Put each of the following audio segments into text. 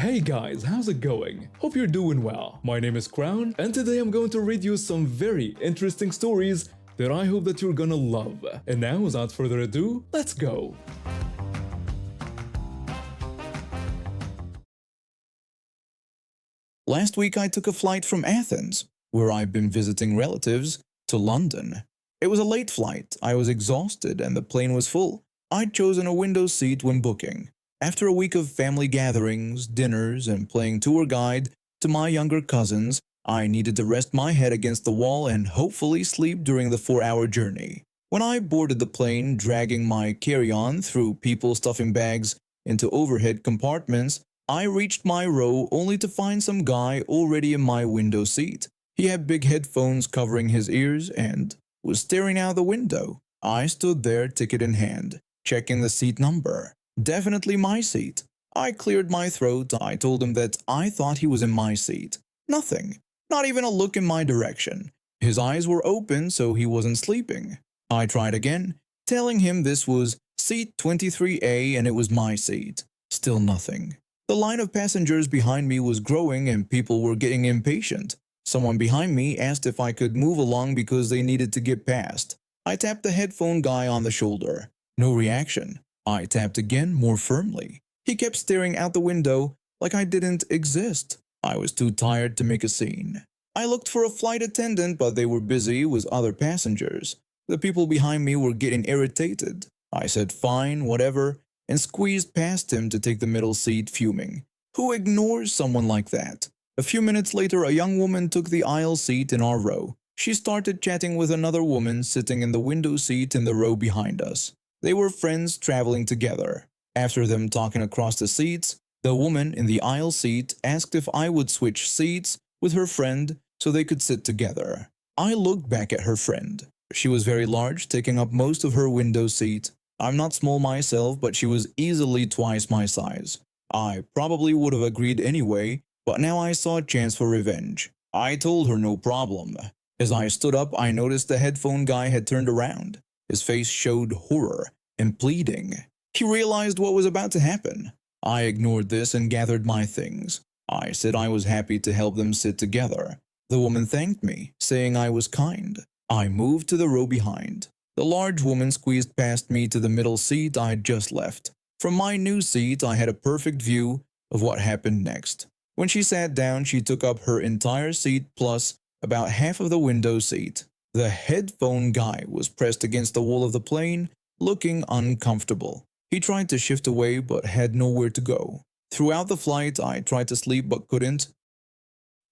Hey guys, how's it going? Hope you're doing well. My name is Crown, and today I'm going to read you some very interesting stories that I hope that you're gonna love. And now, without further ado, let's go! Last week I took a flight from Athens, where I've been visiting relatives, to London. It was a late flight, I was exhausted, and the plane was full. I'd chosen a window seat when booking. After a week of family gatherings, dinners, and playing tour guide to my younger cousins, I needed to rest my head against the wall and hopefully sleep during the 4-hour journey. When I boarded the plane, dragging my carry-on through people stuffing bags into overhead compartments, I reached my row only to find some guy already in my window seat. He had big headphones covering his ears and was staring out the window. I stood there, ticket in hand, checking the seat number. Definitely my seat. I cleared my throat. I told him that I thought he was in my seat. Nothing. Not even a look in my direction. His eyes were open, so he wasn't sleeping. I tried again, telling him this was seat 23A and it was my seat. Still nothing. The line of passengers behind me was growing and people were getting impatient. Someone behind me asked if I could move along because they needed to get past. I tapped the headphone guy on the shoulder. No reaction. I tapped again, more firmly. He kept staring out the window like I didn't exist. I was too tired to make a scene. I looked for a flight attendant, but they were busy with other passengers. The people behind me were getting irritated. I said fine, whatever, and squeezed past him to take the middle seat, fuming. Who ignores someone like that? A few minutes later, a young woman took the aisle seat in our row. She started chatting with another woman sitting in the window seat in the row behind us. They were friends traveling together. After them talking across the seats, the woman in the aisle seat asked if I would switch seats with her friend so they could sit together. I looked back at her friend. She was very large, taking up most of her window seat. I'm not small myself, but she was easily twice my size. I probably would have agreed anyway, but now I saw a chance for revenge. I told her no problem. As I stood up, I noticed the headphone guy had turned around. His face showed horror and pleading. He realized what was about to happen. I ignored this and gathered my things. I said I was happy to help them sit together. The woman thanked me, saying I was kind. I moved to the row behind. The large woman squeezed past me to the middle seat I'd just left. From my new seat, I had a perfect view of what happened next. When she sat down, she took up her entire seat plus about half of the window seat. The headphone guy was pressed against the wall of the plane, looking uncomfortable. He tried to shift away but had nowhere to go. Throughout the flight, I tried to sleep but couldn't.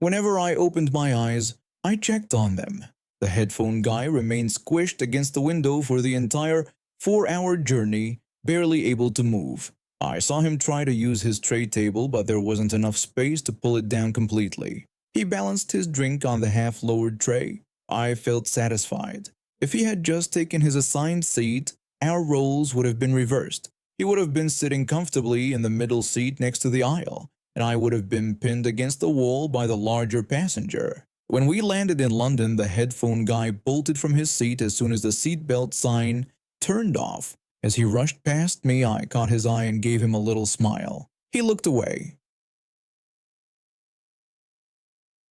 Whenever I opened my eyes, I checked on them. The headphone guy remained squished against the window for the entire 4-hour journey, barely able to move. I saw him try to use his tray table, but there wasn't enough space to pull it down completely. He balanced his drink on the half-lowered tray. I felt satisfied. If he had just taken his assigned seat, our roles would have been reversed. He would have been sitting comfortably in the middle seat next to the aisle, and I would have been pinned against the wall by the larger passenger. When we landed in London, the headphone guy bolted from his seat as soon as the seatbelt sign turned off. As he rushed past me, I caught his eye and gave him a little smile. He looked away.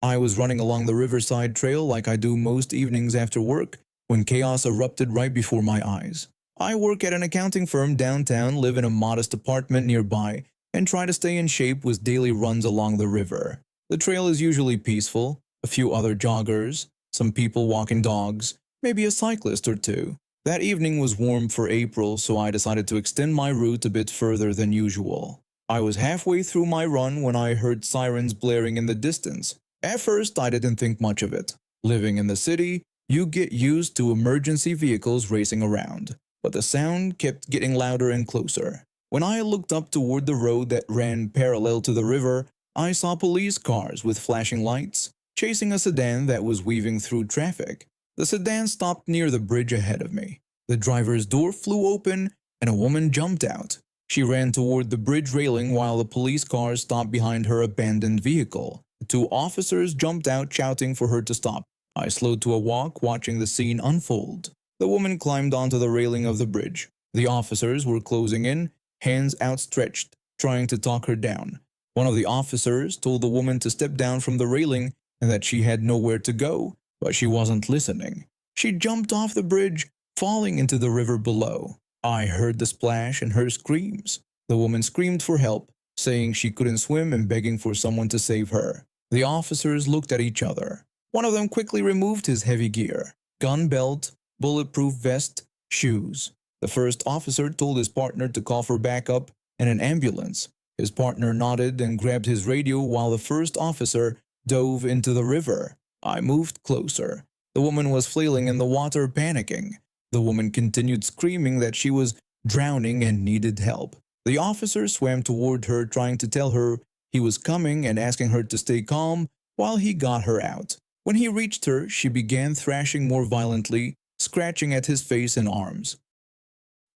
I was running along the Riverside Trail like I do most evenings after work when chaos erupted right before my eyes. I work at an accounting firm downtown, live in a modest apartment nearby, and try to stay in shape with daily runs along the river. The trail is usually peaceful, a few other joggers, some people walking dogs, maybe a cyclist or two. That evening was warm for April, so I decided to extend my route a bit further than usual. I was halfway through my run when I heard sirens blaring in the distance. At first, I didn't think much of it. Living in the city, you get used to emergency vehicles racing around, but the sound kept getting louder and closer. When I looked up toward the road that ran parallel to the river, I saw police cars with flashing lights, chasing a sedan that was weaving through traffic. The sedan stopped near the bridge ahead of me. The driver's door flew open and a woman jumped out. She ran toward the bridge railing while the police cars stopped behind her abandoned vehicle. The 2 officers jumped out shouting for her to stop. I slowed to a walk, watching the scene unfold. The woman climbed onto the railing of the bridge. The officers were closing in, hands outstretched, trying to talk her down. One of the officers told the woman to step down from the railing and that she had nowhere to go, but she wasn't listening. She jumped off the bridge, falling into the river below. I heard the splash and her screams. The woman screamed for help, saying she couldn't swim and begging for someone to save her. The officers looked at each other. One of them quickly removed his heavy gear, gun belt, bulletproof vest, shoes. The first officer told his partner to call for backup and an ambulance. His partner nodded and grabbed his radio while the first officer dove into the river. I moved closer. The woman was flailing in the water, panicking. The woman continued screaming that she was drowning and needed help. The officer swam toward her, trying to tell her he was coming and asking her to stay calm while he got her out. When he reached her, she began thrashing more violently, scratching at his face and arms.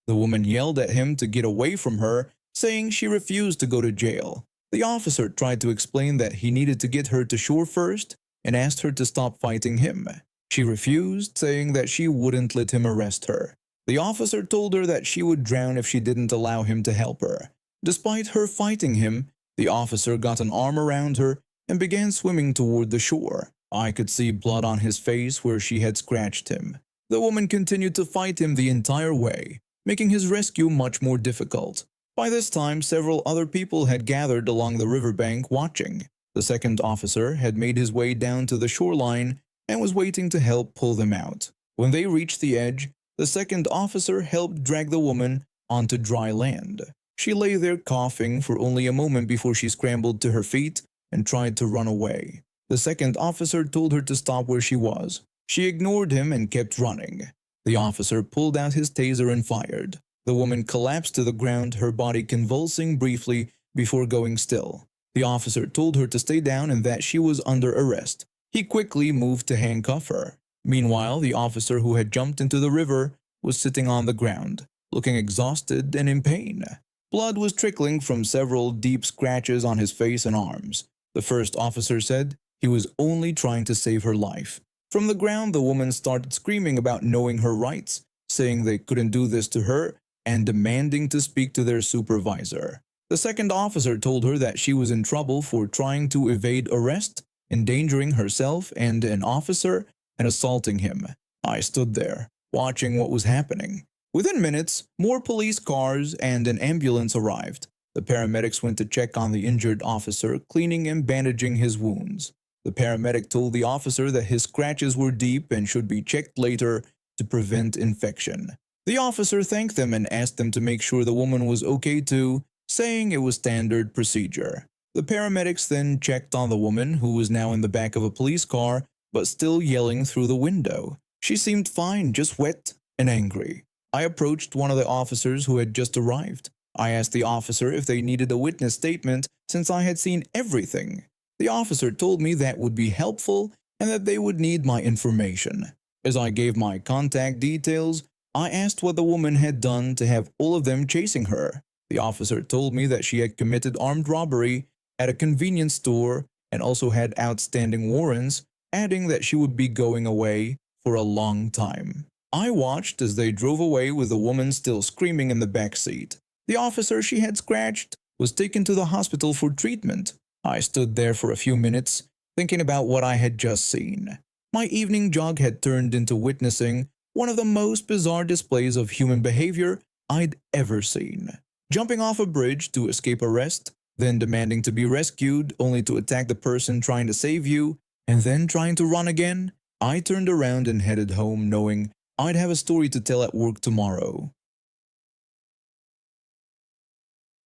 The woman yelled at him to get away from her, saying she refused to go to jail. The officer tried to explain that he needed to get her to shore first and asked her to stop fighting him. She refused, saying that she wouldn't let him arrest her. The officer told her that she would drown if she didn't allow him to help her. Despite her fighting him, the officer got an arm around her and began swimming toward the shore. I could see blood on his face where she had scratched him. The woman continued to fight him the entire way, making his rescue much more difficult. By this time, several other people had gathered along the riverbank watching. The second officer had made his way down to the shoreline and was waiting to help pull them out. When they reached the edge, the second officer helped drag the woman onto dry land. She lay there coughing for only a moment before she scrambled to her feet and tried to run away. The second officer told her to stop where she was. She ignored him and kept running. The officer pulled out his taser and fired. The woman collapsed to the ground, her body convulsing briefly before going still. The officer told her to stay down and that she was under arrest. He quickly moved to handcuff her. Meanwhile, the officer who had jumped into the river was sitting on the ground, looking exhausted and in pain. Blood was trickling from several deep scratches on his face and arms. The first officer said he was only trying to save her life. From the ground, the woman started screaming about knowing her rights, saying they couldn't do this to her and demanding to speak to their supervisor. The second officer told her that she was in trouble for trying to evade arrest, endangering herself and an officer, and assaulting him. I stood there, watching what was happening. Within minutes, more police cars and an ambulance arrived. The paramedics went to check on the injured officer, cleaning and bandaging his wounds. The paramedic told the officer that his scratches were deep and should be checked later to prevent infection. The officer thanked them and asked them to make sure the woman was okay too, saying it was standard procedure. The paramedics then checked on the woman, who was now in the back of a police car, but still yelling through the window. She seemed fine, just wet and angry. I approached one of the officers who had just arrived. I asked the officer if they needed a witness statement since I had seen everything. The officer told me that would be helpful and that they would need my information. As I gave my contact details, I asked what the woman had done to have all of them chasing her. The officer told me that she had committed armed robbery at a convenience store and also had outstanding warrants, adding that she would be going away for a long time. I watched as they drove away with the woman still screaming in the back seat. The officer she had scratched was taken to the hospital for treatment. I stood there for a few minutes, thinking about what I had just seen. My evening jog had turned into witnessing one of the most bizarre displays of human behavior I'd ever seen. Jumping off a bridge to escape arrest, then demanding to be rescued only to attack the person trying to save you, and then trying to run again. I turned around and headed home knowing I'd have a story to tell at work tomorrow.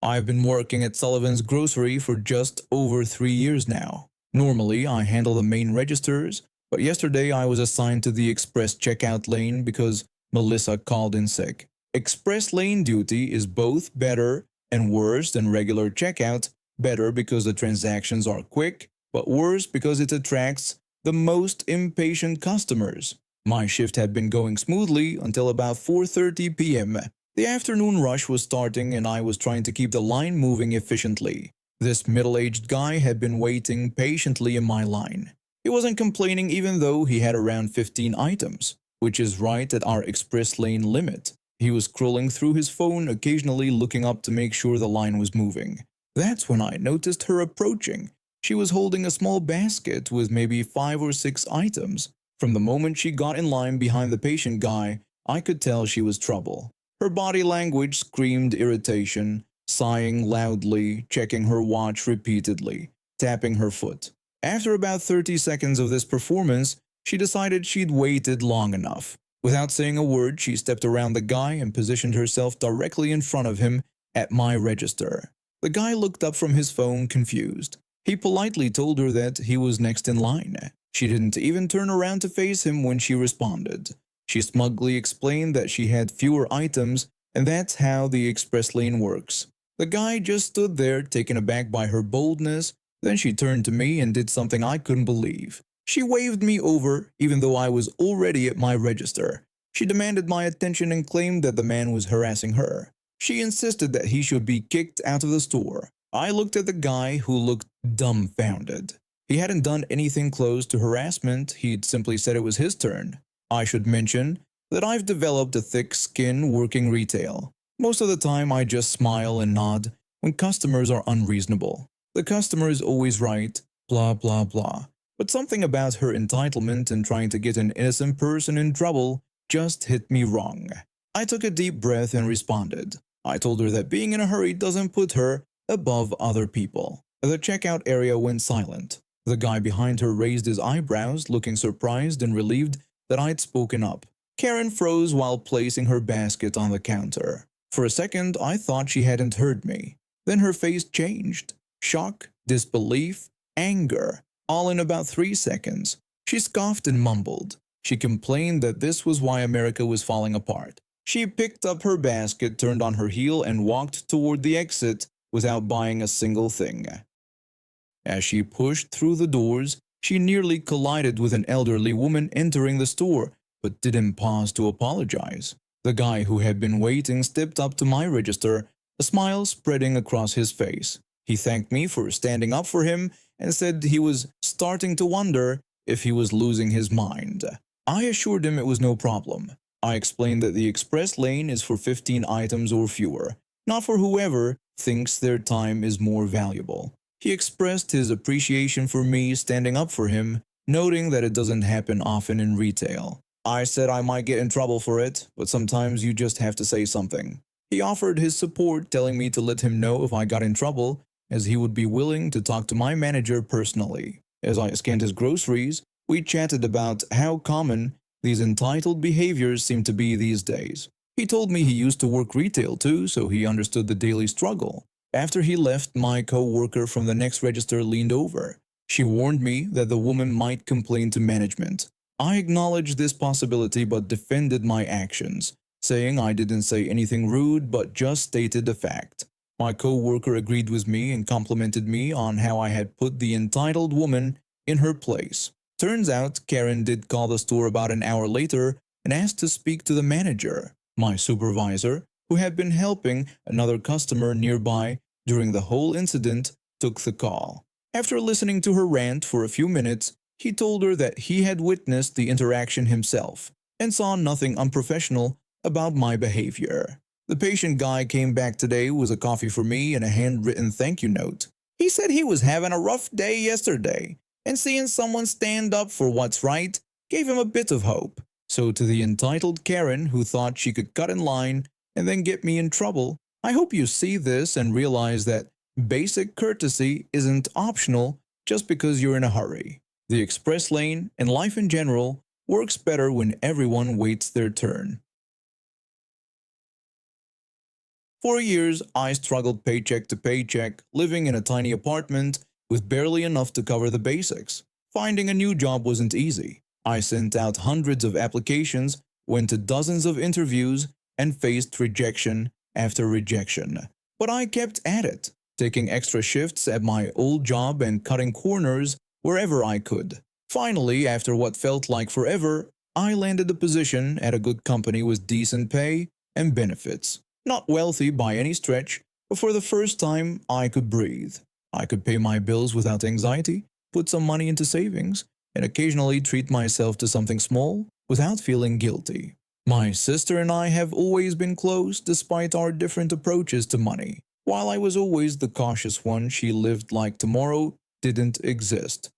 I've been working at Sullivan's Grocery for just over 3 years now. Normally, I handle the main registers, but yesterday I was assigned to the express checkout lane because Melissa called in sick. Express lane duty is both better and worse than regular checkout. Better because the transactions are quick, but worse because it attracts the most impatient customers. My shift had been going smoothly until about 4:30 p.m. The afternoon rush was starting and I was trying to keep the line moving efficiently. This middle-aged guy had been waiting patiently in my line. He wasn't complaining even though he had around 15 items, which is right at our express lane limit. He was scrolling through his phone, occasionally looking up to make sure the line was moving. That's when I noticed her approaching. She was holding a small basket with maybe 5 or 6 items. From the moment she got in line behind the patient guy, I could tell she was trouble. Her body language screamed irritation, sighing loudly, checking her watch repeatedly, tapping her foot. After about 30 seconds of this performance, she decided she'd waited long enough. Without saying a word, she stepped around the guy and positioned herself directly in front of him at my register. The guy looked up from his phone, confused. He politely told her that he was next in line. She didn't even turn around to face him when she responded. She smugly explained that she had fewer items, and that's how the express lane works. The guy just stood there, taken aback by her boldness. Then she turned to me and did something I couldn't believe. She waved me over, even though I was already at my register. She demanded my attention and claimed that the man was harassing her. She insisted that he should be kicked out of the store. I looked at the guy, who looked dumbfounded. He hadn't done anything close to harassment, he'd simply said it was his turn. I should mention that I've developed a thick skin working retail. Most of the time I just smile and nod when customers are unreasonable. The customer is always right, blah blah blah. But something about her entitlement and trying to get an innocent person in trouble just hit me wrong. I took a deep breath and responded. I told her that being in a hurry doesn't put her above other people. The checkout area went silent. The guy behind her raised his eyebrows, looking surprised and relieved that I'd spoken up. Karen froze while placing her basket on the counter. For a second, I thought she hadn't heard me. Then her face changed. Shock, disbelief, anger, all in about 3 seconds. She scoffed and mumbled. She complained that this was why America was falling apart. She picked up her basket, turned on her heel, and walked toward the exit without buying a single thing. As she pushed through the doors, she nearly collided with an elderly woman entering the store, but didn't pause to apologize. The guy who had been waiting stepped up to my register, a smile spreading across his face. He thanked me for standing up for him and said he was starting to wonder if he was losing his mind. I assured him it was no problem. I explained that the express lane is for 15 items or fewer, not for whoever thinks their time is more valuable. He expressed his appreciation for me standing up for him, noting that it doesn't happen often in retail. I said I might get in trouble for it, but sometimes you just have to say something. He offered his support, telling me to let him know if I got in trouble, as he would be willing to talk to my manager personally. As I scanned his groceries, we chatted about how common these entitled behaviors seem to be these days. He told me he used to work retail too, so he understood the daily struggle. After he left, my co-worker from the next register leaned over. She warned me that the woman might complain to management. I acknowledged this possibility but defended my actions, saying I didn't say anything rude but just stated a fact. My co-worker agreed with me and complimented me on how I had put the entitled woman in her place. Turns out Karen did call the store about an hour later and asked to speak to the manager. My supervisor, who had been helping another customer nearby during the whole incident, took the call. After listening to her rant for a few minutes, he told her that he had witnessed the interaction himself and saw nothing unprofessional about my behavior. The patient guy came back today with a coffee for me and a handwritten thank you note. He said he was having a rough day yesterday, and seeing someone stand up for what's right gave him a bit of hope. So to the entitled Karen who thought she could cut in line and then get me in trouble, I hope you see this and realize that basic courtesy isn't optional just because you're in a hurry. The express lane, and life in general, works better when everyone waits their turn. For years, I struggled paycheck to paycheck, living in a tiny apartment with barely enough to cover the basics. Finding a new job wasn't easy. I sent out hundreds of applications, went to dozens of interviews, and faced rejection after rejection. But I kept at it, taking extra shifts at my old job and cutting corners wherever I could. Finally, after what felt like forever, I landed a position at a good company with decent pay and benefits. Not wealthy by any stretch, but for the first time I could breathe. I could pay my bills without anxiety, put some money into savings, and occasionally treat myself to something small without feeling guilty. My sister and I have always been close despite our different approaches to money. While I was always the cautious one, she lived like tomorrow didn't exist.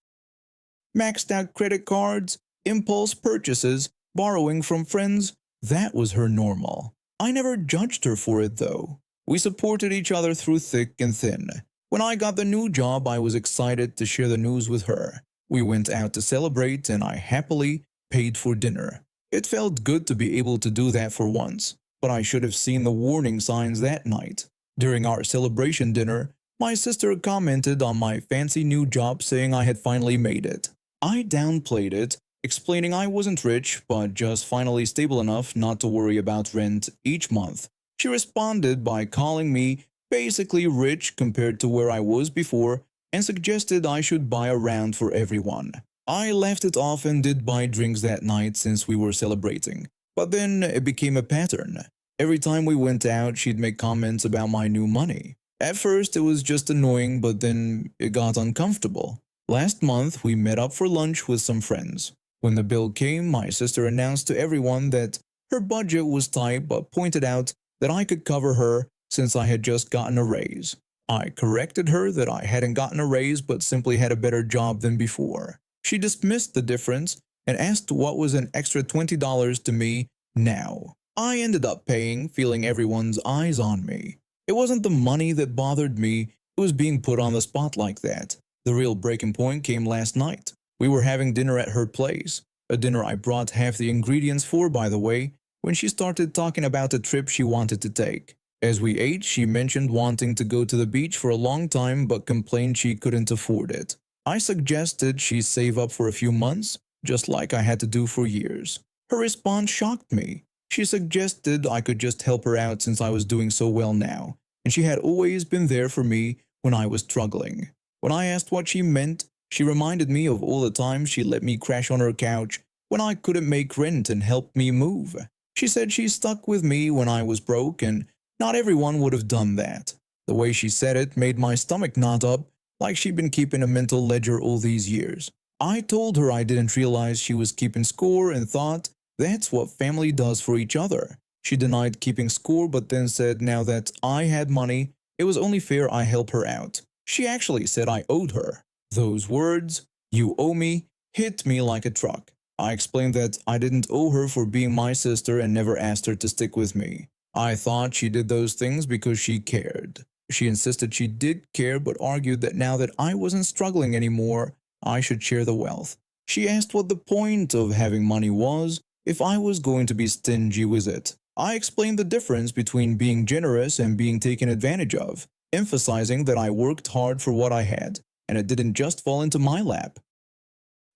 Maxed out credit cards, impulse purchases, borrowing from friends, that was her normal. I never judged her for it though. We supported each other through thick and thin. When I got the new job, I was excited to share the news with her. We went out to celebrate and I happily paid for dinner. It felt good to be able to do that for once, but I should have seen the warning signs that night. During our celebration dinner, my sister commented on my fancy new job saying I had finally made it. I downplayed it, explaining I wasn't rich, but just finally stable enough not to worry about rent each month. She responded by calling me basically rich compared to where I was before and suggested I should buy a round for everyone. I laughed it off and did buy drinks that night since we were celebrating. But then it became a pattern. Every time we went out, she'd make comments about my new money. At first, it was just annoying, but then it got uncomfortable. Last month, we met up for lunch with some friends. When the bill came, my sister announced to everyone that her budget was tight but pointed out that I could cover her since I had just gotten a raise. I corrected her that I hadn't gotten a raise but simply had a better job than before. She dismissed the difference and asked what was an extra $20 to me now. I ended up paying, feeling everyone's eyes on me. It wasn't the money that bothered me, it was being put on the spot like that. The real breaking point came last night. We were having dinner at her place, a dinner I brought half the ingredients for, by the way, when she started talking about a trip she wanted to take. As we ate, she mentioned wanting to go to the beach for a long time but complained she couldn't afford it. I suggested she save up for a few months, just like I had to do for years. Her response shocked me. She suggested I could just help her out since I was doing so well now, and she had always been there for me when I was struggling. When I asked what she meant, she reminded me of all the times she let me crash on her couch when I couldn't make rent and helped me move. She said she stuck with me when I was broke, and not everyone would have done that. The way she said it made my stomach knot up, like she'd been keeping a mental ledger all these years. I told her I didn't realize she was keeping score and thought that's what family does for each other. She denied keeping score but then said now that I had money, it was only fair I help her out. She actually said I owed her. Those words, "you owe me," hit me like a truck. I explained that I didn't owe her for being my sister and never asked her to stick with me. I thought she did those things because she cared. She insisted she did care but argued that now that I wasn't struggling anymore, I should share the wealth. She asked what the point of having money was if I was going to be stingy with it. I explained the difference between being generous and being taken advantage of, emphasizing that I worked hard for what I had, and it didn't just fall into my lap.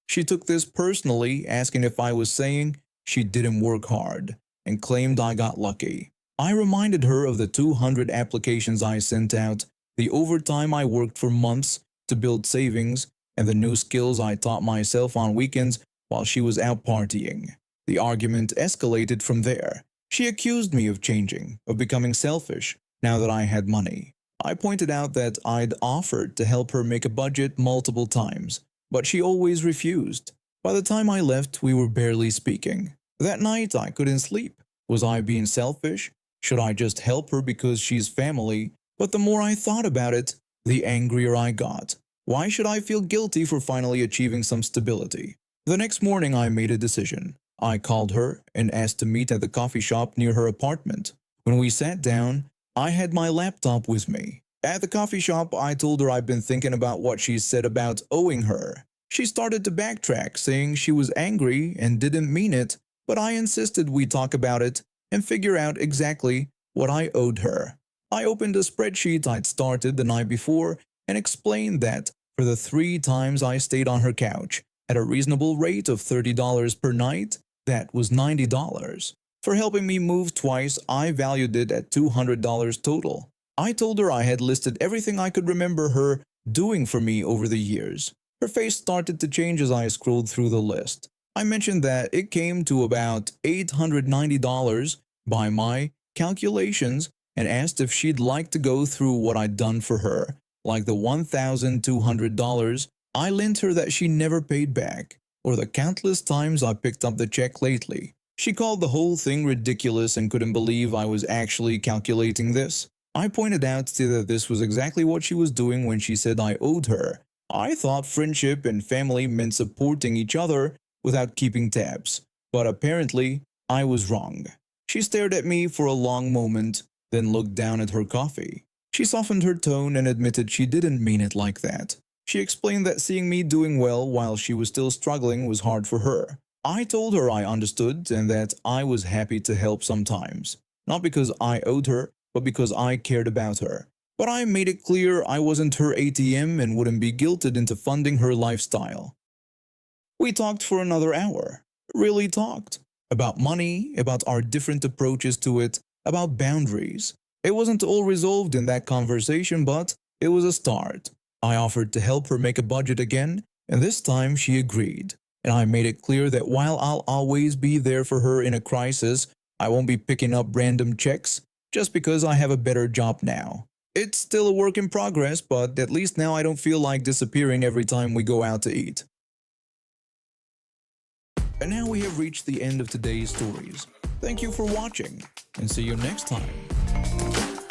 She took this personally, asking if I was saying she didn't work hard, and claimed I got lucky. I reminded her of the 200 applications I sent out, the overtime I worked for months to build savings, and the new skills I taught myself on weekends while she was out partying. The argument escalated from there. She accused me of changing, of becoming selfish, now that I had money. I pointed out that I'd offered to help her make a budget multiple times, but she always refused. By the time I left, we were barely speaking. That night, I couldn't sleep. Was I being selfish? Should I just help her because she's family? But the more I thought about it, the angrier I got. Why should I feel guilty for finally achieving some stability? The next morning, I made a decision. I called her and asked to meet at the coffee shop near her apartment. When we sat down, I had my laptop with me. At the coffee shop, I told her I'd been thinking about what she said about owing her. She started to backtrack, saying she was angry and didn't mean it, but I insisted we talk about it and figure out exactly what I owed her. I opened a spreadsheet I'd started the night before and explained that for the 3 times I stayed on her couch at a reasonable rate of $30 per night, that was $90. For helping me move twice, I valued it at $200 total. I told her I had listed everything I could remember her doing for me over the years. Her face started to change as I scrolled through the list. I mentioned that it came to about $890 by my calculations and asked if she'd like to go through what I'd done for her, like the $1,200 I lent her that she never paid back, or the countless times I picked up the check lately. She called the whole thing ridiculous and couldn't believe I was actually calculating this. I pointed out to her that this was exactly what she was doing when she said I owed her. I thought friendship and family meant supporting each other without keeping tabs, but apparently I was wrong. She stared at me for a long moment, then looked down at her coffee. She softened her tone and admitted she didn't mean it like that. She explained that seeing me doing well while she was still struggling was hard for her. I told her I understood and that I was happy to help sometimes, not because I owed her, but because I cared about her. But I made it clear I wasn't her ATM and wouldn't be guilted into funding her lifestyle. We talked for another hour. Really talked. About money, about our different approaches to it, about boundaries. It wasn't all resolved in that conversation, but it was a start. I offered to help her make a budget again, and this time she agreed. And I made it clear that while I'll always be there for her in a crisis, I won't be picking up random checks just because I have a better job now. It's still a work in progress, but at least now I don't feel like disappearing every time we go out to eat. And now we have reached the end of today's stories. Thank you for watching, and see you next time.